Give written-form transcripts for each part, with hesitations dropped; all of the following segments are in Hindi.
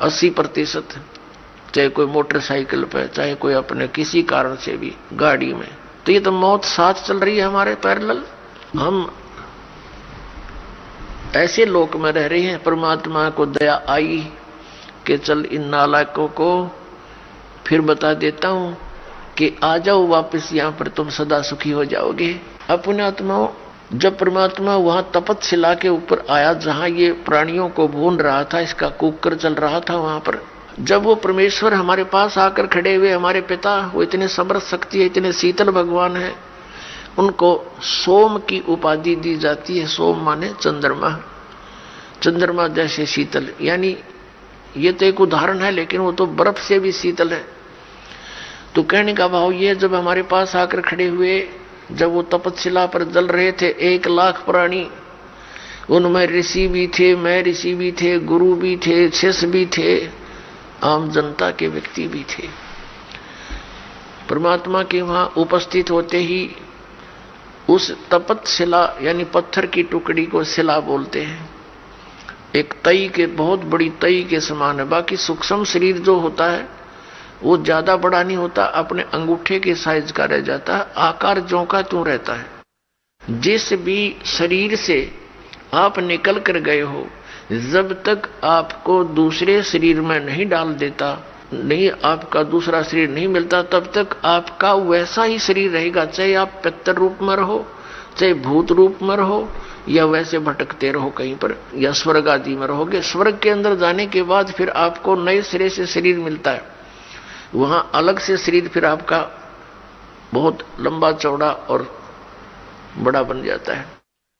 80%, चाहे कोई मोटरसाइकिल पे, चाहे कोई अपने किसी कारण से भी गाड़ी में। तो ये तो मौत साथ चल रही है हमारे पैरेलल। हम ऐसे लोक में रह रहे हैं, परमात्मा को दया आई कि चल इन नालायकों को फिर बता देता हूं कि आ जाओ वापस यहां पर, तुम सदा सुखी हो जाओगे। अपने आत्माओं, जब परमात्मा वहां तपतशिला के ऊपर आया जहां ये प्राणियों को भून रहा था, इसका कुकर चल रहा था वहां पर, जब वो परमेश्वर हमारे पास आकर खड़े हुए, हमारे पिता, वो इतने समर्थ शक्ति है, इतने शीतल भगवान है, उनको सोम की उपाधि दी जाती है। सोम माने चंद्रमा, चंद्रमा जैसे शीतल, यानी ये तो एक उदाहरण है, लेकिन वो तो बर्फ से भी शीतल है। तो कहने का भाव ये, जब हमारे पास आकर खड़े हुए, जब वो तपतशिला पर जल रहे थे 1 लाख प्राणी, उनमें ऋषि भी थे, मैं ऋषि भी थे, गुरु भी थे, शिष्य भी थे, आम जनता के व्यक्ति भी थे। परमात्मा के वहां उपस्थित होते ही उस तपतशिला यानी पत्थर की टुकड़ी को शिला बोलते हैं। एक तई के, बहुत बड़ी तई के समान है। बाकी सूक्ष्म शरीर जो होता है वो ज्यादा बड़ा नहीं होता, अपने अंगूठे के साइज का रह जाता है, आकार ज्यों का त्यों रहता है। जिस भी शरीर से आप निकल कर गए हो, जब तक आपको दूसरे शरीर में नहीं डाल देता, नहीं आपका दूसरा शरीर नहीं मिलता, तब तक आपका वैसा ही शरीर रहेगा। चाहे आप पितर रूप में रहो, चाहे भूत रूप में रहो, या वैसे भटकते रहो कहीं पर, या स्वर्ग आदि में रहोगे। स्वर्ग के अंदर जाने के बाद फिर आपको नए सिरे से शरीर मिलता है, वहां अलग से शरीर फिर आपका बहुत लंबा चौड़ा और बड़ा बन जाता है।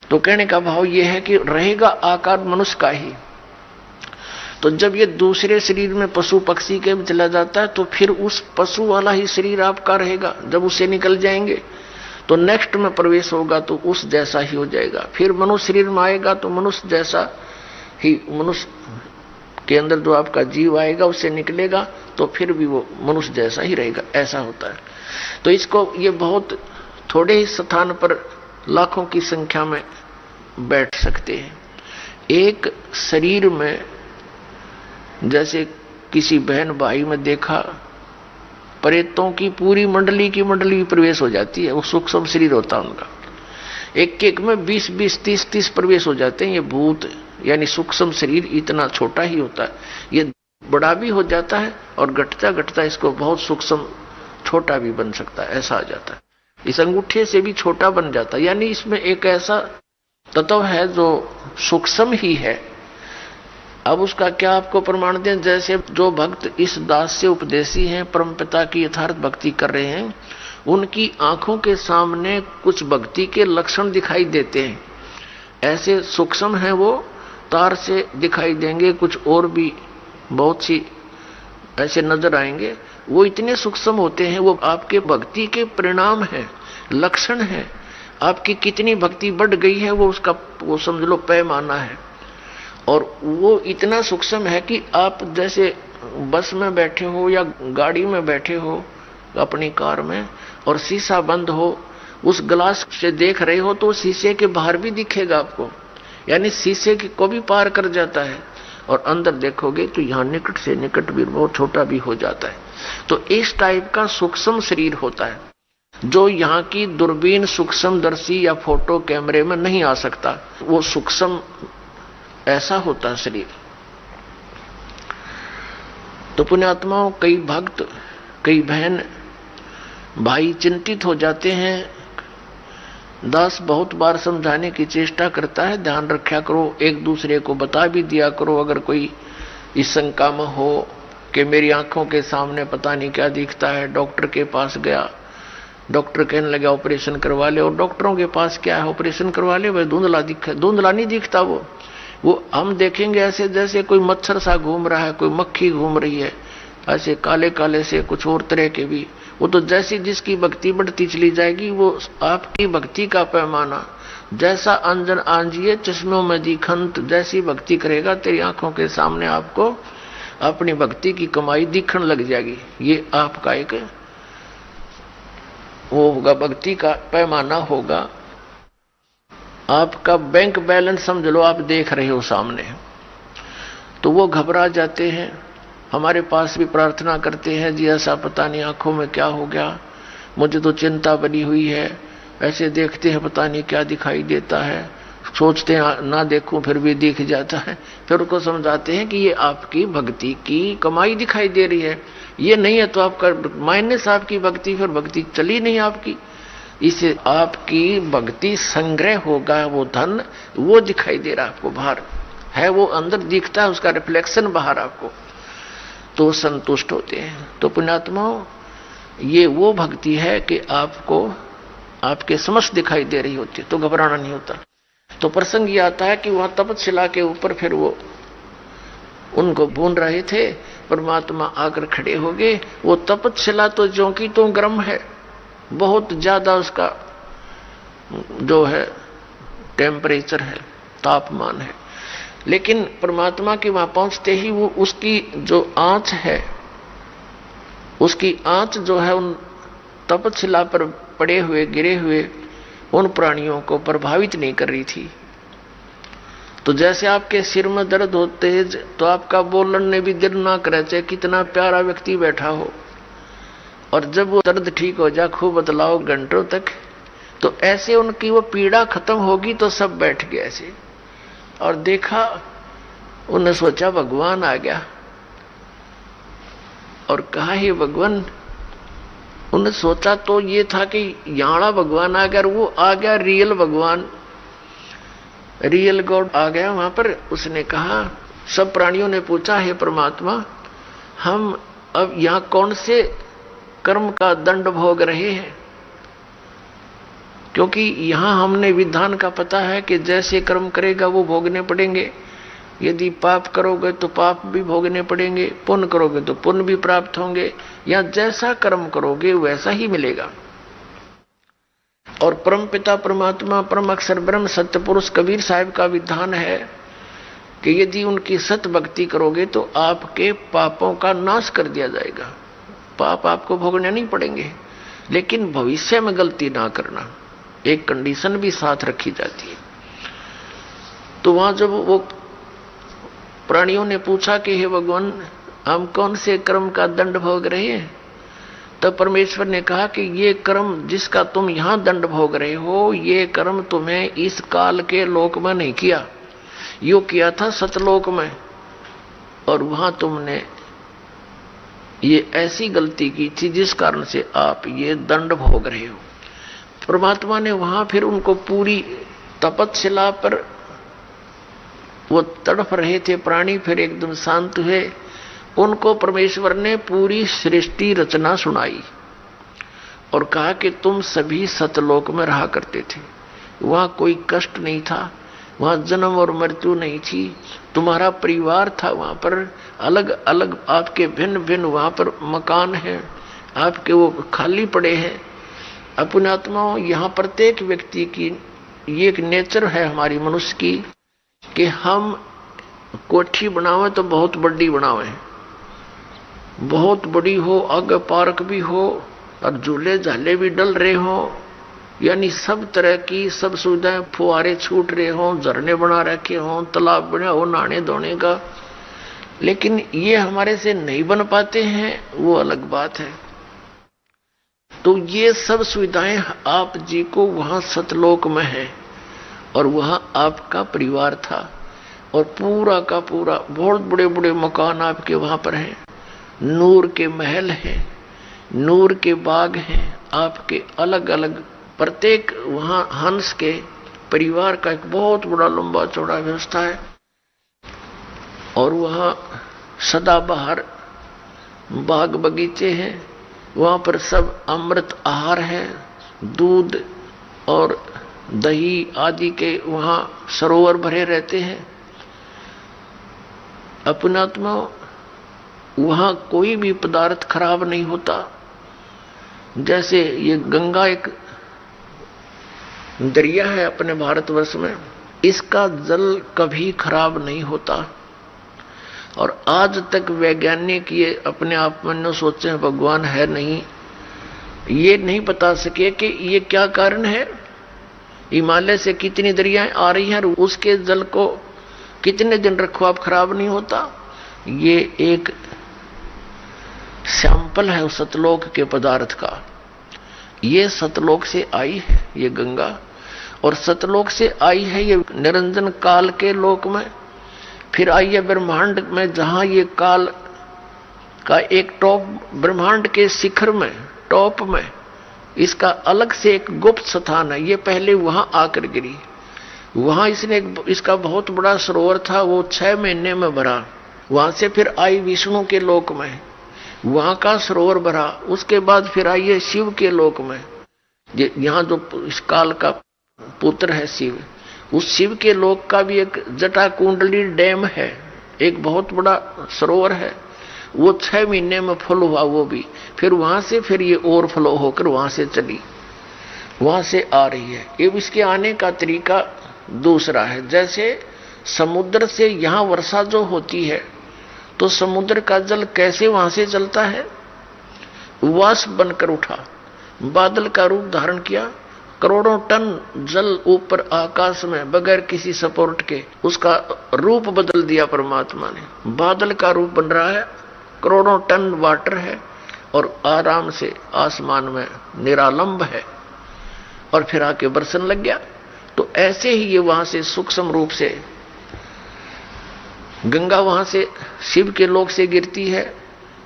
तो कहने का भाव यह है कि रहेगा आकार मनुष्य का ही। तो जब ये दूसरे शरीर में पशु पक्षी के में चला जाता है, तो फिर उस पशु वाला ही शरीर आपका रहेगा। जब उससे निकल जाएंगे तो नेक्स्ट में प्रवेश होगा तो उस जैसा ही हो जाएगा। फिर मनुष्य शरीर में आएगा तो मनुष्य जैसा ही, मनुष्य के अंदर जो आपका जीव आएगा उससे निकलेगा तो फिर भी वो मनुष्य जैसा ही रहेगा। ऐसा होता है। तो इसको ये बहुत थोड़े ही स्थान पर लाखों की संख्या में बैठ सकते हैं। एक शरीर में जैसे किसी बहन भाई में देखा, प्रेतों की पूरी मंडली की मंडली प्रवेश हो जाती है। वो सूक्ष्म शरीर होता है उनका, एक एक में 20-20, 30-30 प्रवेश हो जाते हैं। ये भूत यानी सूक्ष्म शरीर इतना छोटा ही होता है, ये बड़ा भी हो जाता है और घटता घटता इसको बहुत सूक्ष्म छोटा भी बन सकता है, ऐसा आ जाता है। इस अंगूठे से भी छोटा बन जाता है। यानी इसमें एक ऐसा तत्व है जो सूक्ष्म ही है। अब उसका क्या आपको प्रमाण दें? जैसे जो भक्त इस दास से उपदेशी हैं, परमपिता की यथार्थ भक्ति कर रहे हैं, उनकी आंखों के सामने कुछ भक्ति के लक्षण दिखाई देते हैं। ऐसे सूक्ष्म हैं, वो तार से दिखाई देंगे, कुछ और भी बहुत सी ऐसे नजर आएंगे। वो इतने सूक्ष्म होते हैं, वो आपके भक्ति के परिणाम हैं, लक्षण हैं। आपकी कितनी भक्ति बढ़ गई है वो उसका, वो समझ लो पैमाना है। और वो इतना सूक्ष्म है कि आप जैसे बस में बैठे हो या गाड़ी में बैठे हो अपनी कार में, और शीशा बंद हो, उस ग्लास से देख रहे हो तो शीशे के बाहर भी दिखेगा आपको, यानी शीशे को भी पार कर जाता है। और अंदर देखोगे तो यहाँ निकट से निकट भी बहुत छोटा भी हो जाता है। तो इस टाइप का सूक्ष्म शरीर होता है जो यहाँ की दूरबीन सूक्ष्मदर्शी या फोटो कैमरे में नहीं आ सकता। वो सूक्ष्म ऐसा होता है शरीर। तो पुण्यात्माओं, कई भक्त, कई बहन भाई चिंतित हो जाते हैं। दास बहुत बार समझाने की चेष्टा करता है, ध्यान रखा करो, एक दूसरे को बता भी दिया करो। अगर कोई इस शंका में हो कि मेरी आंखों के सामने पता नहीं क्या दिखता है, डॉक्टर के पास गया, डॉक्टर कहने लगा ऑपरेशन करवा ले, और डॉक्टरों के पास क्या है, ऑपरेशन करवा ले, वह धुंधला दिखा, धुंधला नहीं दिखता। वो हम देखेंगे ऐसे जैसे कोई मच्छर सा घूम रहा है, कोई मक्खी घूम रही है, ऐसे काले काले से कुछ और तरह के भी। वो तो जैसी जिसकी भक्ति बढ़ती चली जाएगी, वो आपकी भक्ति का पैमाना जैसा अंजन आंजिए चश्मों में दिखंत, जैसी भक्ति करेगा तेरी आंखों के सामने आपको अपनी भक्ति की कमाई दिखने लग जाएगी। ये आपका एक वो होगा, भक्ति का पैमाना होगा। आपका बैंक बैलेंस समझ लो आप देख रहे हो सामने। तो वो घबरा जाते हैं, हमारे पास भी प्रार्थना करते हैं, जी ऐसा पता नहीं आंखों में क्या हो गया, मुझे तो चिंता बनी हुई है, ऐसे देखते हैं पता नहीं क्या दिखाई देता है, सोचते हैं ना देखूं फिर भी दिख जाता है। फिर उनको समझाते हैं कि ये आपकी भक्ति की कमाई दिखाई दे रही है, ये नहीं है तो आपका माइनस आपकी भक्ति, फिर भक्ति चली नहीं आपकी। इसे आपकी भक्ति संग्रह होगा, वो धन वो दिखाई दे रहा आपको, बाहर है वो अंदर दिखता है, उसका रिफ्लेक्शन बाहर आपको, तो संतुष्ट होते हैं। तो पुण्यात्माओं, ये वो भक्ति है कि आपको आपके समक्ष दिखाई दे रही होती है, तो घबराना नहीं होता। तो प्रसंग ये आता है कि वहां तपतशिला के ऊपर फिर वो उनको भून रहे थे, परमात्मा आकर खड़े हो गए। वो तपतशिला तो ज्यों की तो गर्म है, बहुत ज्यादा उसका जो है टेम्परेचर है, तापमान है, लेकिन परमात्मा के वहां पहुंचते ही वो उसकी जो आंच है, उसकी आंच जो है उन तपतशिला पर पड़े हुए गिरे हुए उन प्राणियों को प्रभावित नहीं कर रही थी। तो जैसे आपके सिर में दर्द हो तेज, तो आपका बोलने भी दिल ना करे, चाहे कितना प्यारा व्यक्ति बैठा हो, और जब वो दर्द ठीक हो जाए खूब बतलाओ घंटों तक, तो ऐसे उनकी वो पीड़ा खत्म होगी तो सब बैठ गए ऐसे। और देखा, उन्हें सोचा भगवान आ गया, और कहा हे भगवान, उन्हें सोचा तो ये था कि यहाँ भगवान आ गया, और वो आ गया रियल भगवान, रियल गॉड आ गया वहां पर। उसने कहा, सब प्राणियों ने पूछा, हे परमात्मा, हम अब यहाँ कौन से कर्म का दंड भोग रहे हैं? क्योंकि यहां हमने विधान का पता है कि जैसे कर्म करेगा वो भोगने पड़ेंगे। यदि पाप करोगे तो पाप भी भोगने पड़ेंगे, पुण्य करोगे तो पुण्य भी प्राप्त होंगे, या जैसा कर्म करोगे वैसा ही मिलेगा। और परम पिता परमात्मा परम अक्षर ब्रह्म सत्य पुरुष कबीर साहिब का विधान है कि यदि उनकी सत भक्ति करोगे तो आपके पापों का नाश कर दिया जाएगा, पाप आपको भोगने नहीं पड़ेंगे। लेकिन भविष्य में गलती ना करना, एक कंडीशन भी साथ रखी जाती है। तो वहां जब वो प्राणियों ने पूछा कि हे भगवान, हम कौन से कर्म का दंड भोग रहे हैं, तब परमेश्वर ने कहा कि ये कर्म जिसका तुम यहां दंड भोग रहे हो, ये कर्म तुम्हें इस काल के लोक में नहीं किया, यो किया था सतलोक में, और वहां तुमने ये ऐसी गलती की थी जिस कारण से आप ये दंड भोग रहे हो। परमात्मा ने वहां फिर उनको पूरी तपतशिला पर वो तड़फ रहे थे प्राणी, फिर एकदम शांत हुए। उनको परमेश्वर ने पूरी सृष्टि रचना सुनाई और कहा कि तुम सभी सतलोक में रहा करते थे, वहां कोई कष्ट नहीं था, वहां जन्म और मृत्यु नहीं थी, तुम्हारा परिवार था वहां पर, अलग अलग आपके भिन्न भिन्न वहां पर मकान हैं, आपके वो खाली पड़े हैं। अपने आत्माओं, यहाँ प्रत्येक व्यक्ति की ये एक नेचर है हमारी मनुष्य की कि हम कोठी बनावे तो बहुत बड़ी बनावे, बहुत बड़ी हो, आगे पार्क भी हो और झूले झाले भी डल रहे हो, यानी सब तरह की सब सुविधाएं, फुहारे छूट रहे हो, झरने बना रखे हो, तालाब बना हो नहाने धोने का, लेकिन ये हमारे से नहीं बन पाते हैं, वो अलग बात है। तो ये सब सुविधाएं आप जी को वहां सतलोक में है, और वहां आपका परिवार था, और पूरा का पूरा बहुत बड़े बड़े मकान आपके वहां पर हैं, नूर के महल हैं, नूर के बाग हैं आपके, अलग अलग प्रत्येक वहां हंस के परिवार का एक बहुत बड़ा लंबा चौड़ा व्यवस्था है। और वहां सदाबहार बाग बगीचे हैं, वहां पर सब अमृत आहार है, दूध और दही आदि के वहां सरोवर भरे रहते हैं। अपनात्मा, वहां कोई भी पदार्थ खराब नहीं होता। जैसे ये गंगा एक दरिया है अपने भारतवर्ष में, इसका जल कभी खराब नहीं होता, और आज तक वैज्ञानिक ये अपने आप में न सोचे भगवान है नहीं, ये नहीं बता सके कि ये क्या कारण है। हिमालय से कितनी दरियाएं आ रही हैं, उसके जल को कितने दिन रखो आप खराब नहीं होता। ये एक सैंपल है उस सतलोक के पदार्थ का। ये सतलोक से आई है ये गंगा, और सतलोक से आई है ये निरंजन काल के लोक में, फिर आई है ब्रह्मांड में, जहां ये काल का एक टॉप, ब्रह्मांड के शिखर में टॉप में इसका अलग से एक गुप्त स्थान है। ये पहले वहां आकर गिरी, वहां इसने इसका बहुत बड़ा सरोवर था, वो 6 महीने में भरा। वहां से फिर आई विष्णु के लोक में, वहां का सरोवर भरा। उसके बाद फिर आई है शिव के लोक में, यहाँ जो इस काल का पुत्र है शिव, उस शिव के लोक का भी एक जटा कुंडली डैम है, एक बहुत बड़ा सरोवर है। वो 6 महीने में फुल हुआ वो भी, फिर वहां से फिर ये ओवरफ्लो होकर वहां से चली, वहां से आ रही है। ये इसके आने का तरीका दूसरा है। जैसे समुद्र से यहां वर्षा जो होती है, तो समुद्र का जल कैसे वहां से चलता है, वाष्प बनकर उठा, बादल का रूप धारण किया, करोड़ों टन जल ऊपर आकाश में बगैर किसी सपोर्ट के उसका रूप बदल दिया परमात्मा ने। बादल का रूप बन रहा है, करोड़ों टन वाटर है और आराम से आसमान में निरालंब है, और फिर आके बरसन लग गया। तो ऐसे ही ये वहां से सूक्ष्म रूप से गंगा वहां से शिव के लोक से गिरती है,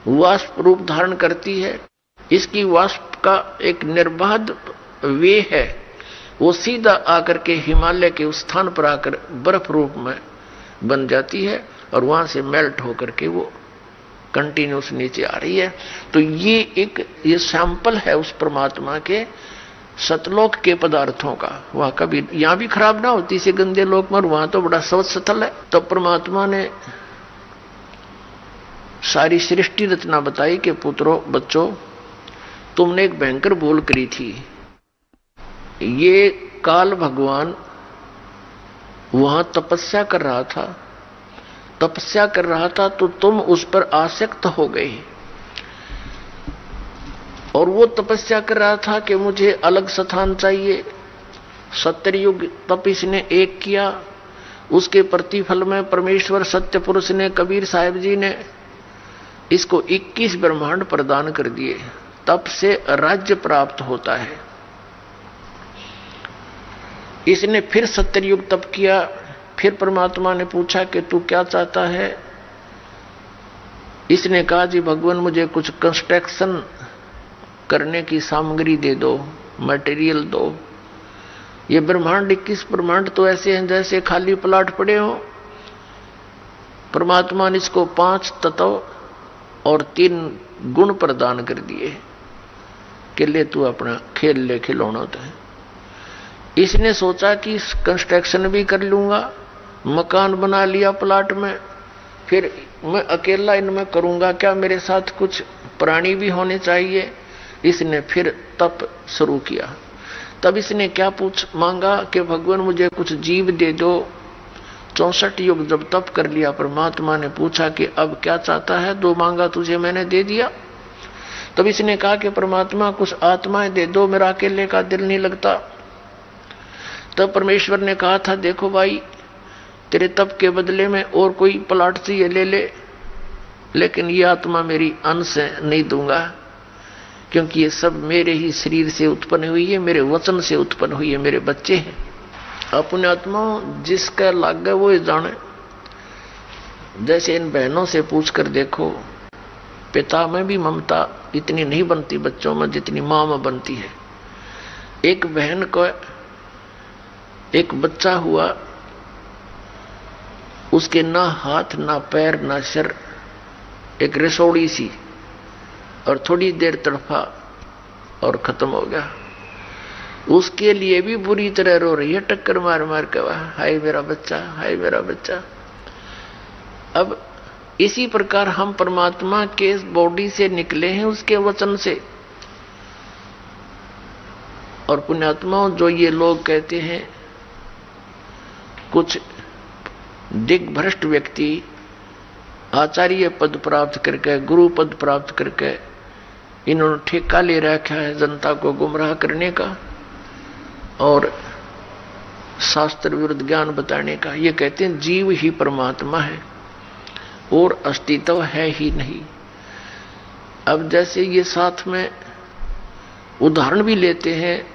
वाष्प रूप धारण करती है। इसकी वाष्प का एक निर्बाध वे है, वो सीधा आकर के हिमालय के उस स्थान पर आकर बर्फ रूप में बन जाती है, और वहां से मेल्ट होकर के वो कंटिन्यूस नीचे आ रही है। तो ये सैंपल है उस परमात्मा के सतलोक के पदार्थों का। वहां कभी यहां भी खराब ना होती से गंदे लोक में, वहां तो बड़ा स्वच्छ स्थल है। तब परमात्मा ने सारी सृष्टि रचना बताई कि पुत्रों बच्चों, तुमने एक भयंकर भूल करी थी। ये काल भगवान वहां तपस्या कर रहा था, तो तुम उस पर आसक्त हो गए, और वो तपस्या कर रहा था कि मुझे अलग स्थान चाहिए। सत्ययुग तप इसने एक किया, उसके प्रतिफल में परमेश्वर सत्य पुरुष ने, कबीर साहिब जी ने इसको 21 ब्रह्मांड प्रदान कर दिए। तप से राज्य प्राप्त होता है। इसने फिर सत्ययुग तप किया, फिर परमात्मा ने पूछा कि तू क्या चाहता है। इसने कहा जी भगवान मुझे कुछ कंस्ट्रक्शन करने की सामग्री दे दो, मटेरियल दो। ये ब्रह्मांड 21 ब्रह्मांड तो ऐसे हैं जैसे खाली प्लाट पड़े हो। परमात्मा ने इसको 5 तत्व और 3 गुण प्रदान कर दिए कि ले तू अपना खेल ले, खिलौना तो है। इसने सोचा कि कंस्ट्रक्शन भी कर लूंगा, मकान बना लिया प्लाट में, फिर मैं अकेला इनमें करूंगा क्या, मेरे साथ कुछ प्राणी भी होने चाहिए। इसने फिर तप शुरू किया। तब इसने क्या मांगा कि भगवान मुझे कुछ जीव दे दो। 64 युग जब तप कर लिया, परमात्मा ने पूछा कि अब क्या चाहता है, 2 मांगा तुझे मैंने दे दिया। तब इसने कहा कि परमात्मा कुछ आत्माएं दे दो, मेरा अकेले का दिल नहीं लगता। तब परमेश्वर ने कहा था देखो भाई, तेरे तप के बदले में और कोई प्लाट चाहिए ले ले, लेकिन ये आत्मा मेरी अंश नहीं दूंगा, क्योंकि ये सब मेरे ही शरीर से उत्पन्न हुई है, मेरे वचन से उत्पन्न हुई है, मेरे बच्चे हैं। अपने आत्मा जिसका लाग गया वो जाने। जैसे इन बहनों से पूछकर देखो, पिता में भी ममता इतनी नहीं बनती बच्चों में जितनी मां में बनती है। एक बहन को एक बच्चा हुआ, उसके ना हाथ ना पैर ना सिर, एक रसोड़ी सी, और थोड़ी देर तड़फा और खत्म हो गया। उसके लिए भी बुरी तरह रो रही है, टक्कर मार मार के, हाय मेरा बच्चा, हाय मेरा बच्चा। अब इसी प्रकार हम परमात्मा के बॉडी से निकले हैं, उसके वचन से। और पुण्यात्माओं, जो ये लोग कहते हैं, कुछ दिग्भ्रष्ट व्यक्ति आचार्य पद प्राप्त करके, गुरु पद प्राप्त करके, इन्होंने ठेका ले रखा है जनता को गुमराह करने का और शास्त्र विरुद्ध ज्ञान बताने का। ये कहते हैं जीव ही परमात्मा है, और अस्तित्व है ही नहीं। अब जैसे ये साथ में उदाहरण भी लेते हैं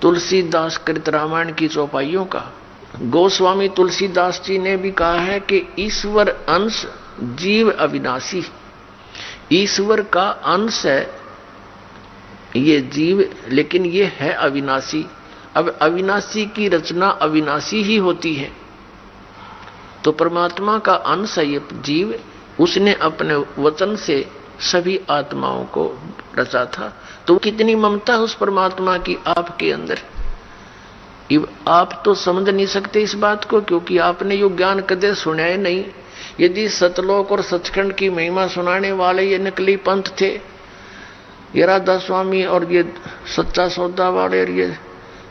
तुलसीदास कृत रामायण की चौपाइयों का। गोस्वामी तुलसीदास जी ने भी कहा है कि ईश्वर अंश जीव अविनाशी, ईश्वर का अंश है ये जीव, लेकिन ये है अविनाशी। अब अविनाशी की रचना अविनाशी ही होती है, तो परमात्मा का अंश है ये जीव, उसने अपने वचन से सभी आत्माओं को रचा था। तो कितनी ममता उस परमात्मा की आपके अंदर। आप तो समझ नहीं सकते इस बात को, क्योंकि आपने यो ज्ञान कदे सुना ही नहीं। यदि सतलोक और सचखंड की महिमा सुनाने वाले ये नकली पंथ थे, ये राधा स्वामी और ये सच्चा सौदा वाले और ये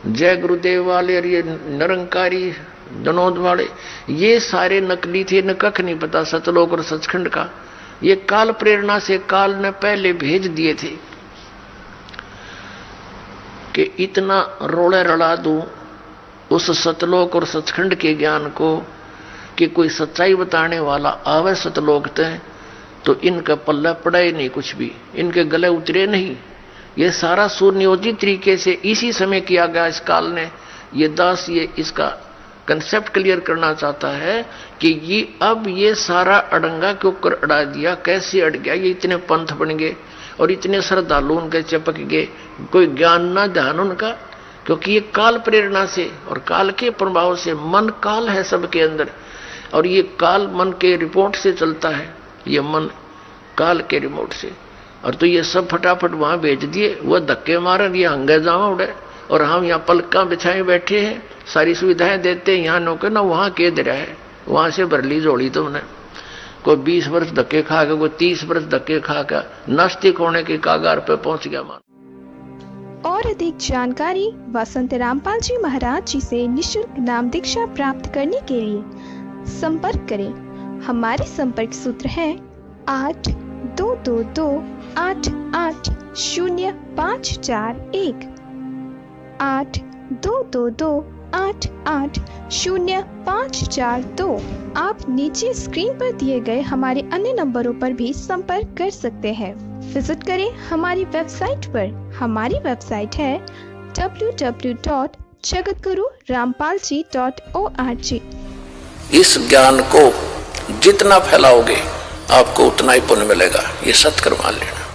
जय गुरुदेव वाले और ये निरंकारी जनोद वाले, ये सारे नकली थे, न कख नहीं पता सतलोक और सचखंड का। ये काल प्रेरणा से काल ने पहले भेज दिए थे कि इतना रोड़े रड़ा दूं उस सतलोक और सचखंड के ज्ञान को कि कोई सच्चाई बताने वाला आवे सतलोक तय तो इनका पल्ला पड़ा ही नहीं, कुछ भी इनके गले उतरे नहीं। ये सारा सुनियोजित तरीके से इसी समय किया गया इस काल ने। ये दास ये इसका कंसेप्ट क्लियर करना चाहता है कि ये अब ये सारा अड़ंगा क्यों कर अड़ा दिया, कैसे अड़ गया, ये इतने पंथ बन गए और इतने श्रद्धालु उनके चिपक गए, कोई ज्ञान ना ध्यान उनका, क्योंकि ये काल प्रेरणा से और काल के प्रभाव से, मन काल है सबके अंदर और ये काल मन के रिपोर्ट से चलता है, ये मन काल के रिमोट से। और तो ये सब फटाफट वहां भेज दिए, वो धक्के मारे, ये हंगे जावा उड़े और हम यहाँ पलका बिछाए बैठे हैं, सारी सुविधाएं देते हैं, यहाँ नौकर ना वहां के दे रहा है, वहां से भर ली जोड़ी तुमने। कोई 20 वर्ष धक्के खा के, कोई 30 वर्ष धक्के खा के नास्तिक होने के कागार पे पहुंच गया मान। और अधिक जानकारी वसंत रामपाल जी महाराज जी से निःशुल्क नाम दीक्षा प्राप्त करने के लिए संपर्क करें। हमारे संपर्क सूत्र है 8222880541 8222880542। आप नीचे स्क्रीन पर दिए गए हमारे अन्य नंबरों पर भी संपर्क कर सकते हैं। विजिट करें हमारी वेबसाइट पर। हमारी वेबसाइट है www.jagatgururampalji.org। इस ज्ञान को जितना फैलाओगे आपको उतना ही पुण्य मिलेगा, ये सत्य मान लेना।